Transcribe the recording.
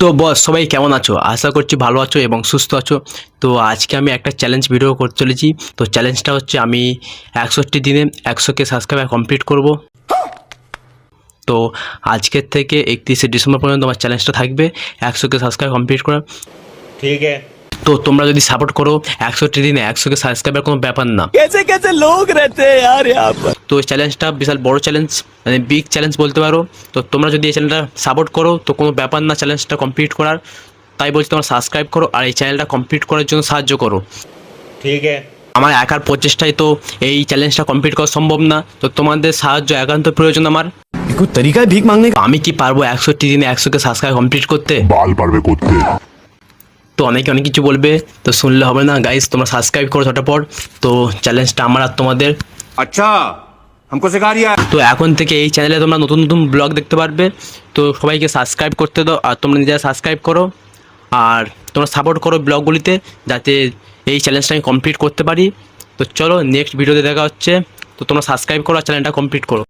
তো বস সবাই কেমন আছো? আশা করছি ভালো আছো এবং সুস্থ আছো। তো আজকে আমি একটা চ্যালেঞ্জ ভিডিও করতে চলেছি। তো চ্যালেঞ্জটা হচ্ছে আমি 61 দিনে 100K সাবস্ক্রাইবার কমপ্লিট করব। তো আজকের থেকে 31শে ডিসেম্বর পর্যন্ত আমার চ্যালেঞ্জটা থাকবে 100K সাবস্ক্রাইব কমপ্লিট করা। ठीक है। তো তোমরা যদি সাপোর্ট করো 61 দিনে 100K সাবস্ক্রাইবার কোনো ব্যাপার না। कैसे कैसे लोग रहते हैं यार यहाँ पर। তো এই চ্যালেঞ্জটা বিশাল বড় চ্যালেঞ্জ, মানে বিগ চ্যালেঞ্জ বলতে পারো। তো তোমরা যদি এই চ্যানেলটা সাপোর্ট করো তো কোনো ব্যাপার না চ্যালেঞ্জটা কমপ্লিট করার। তাই বলছি তোমরা সাবস্ক্রাইব করো আর এই চ্যানেলটা কমপ্লিট করার জন্য সাহায্য করো। ठीक है। আমার একার প্রচেষ্টায় তো এই চ্যালেঞ্জটা কমপ্লিট করা সম্ভব না, তো তোমাদের সাহায্য একান্ত প্রয়োজন আমার। कोई तरीका है भीख मांगने का? আমি কি পারবো 61 দিনে 100K সাবস্ক্রাইব কমপ্লিট করতে? বাল পারবে করতে। তো অনেকে অনেক কিছু বলবে, তো শুনলে হবে না গাইস, তোমরা সাবস্ক্রাইব করো ঝটাপট। তো চ্যালেঞ্জটা আমার আর তোমাদের। अच्छा हमको सिखा रिया है। তো এখন থেকে এই চ্যানেলে তোমরা নতুন নতুন ব্লগ দেখতে পারবে। তো সবাইকে সাবস্ক্রাইব করতে দাও আর তোমরা নিজেরা সাবস্ক্রাইব করো আর তোমরা সাপোর্ট করো ব্লগগুলিতে, যাতে এই চ্যালেঞ্জটা আমি কমপ্লিট করতে পারি। তো চলো নেক্সট ভিডিওতে দেখা হচ্ছে। তো তোমরা সাবস্ক্রাইব করো আর চ্যানেলটা কমপ্লিট করো।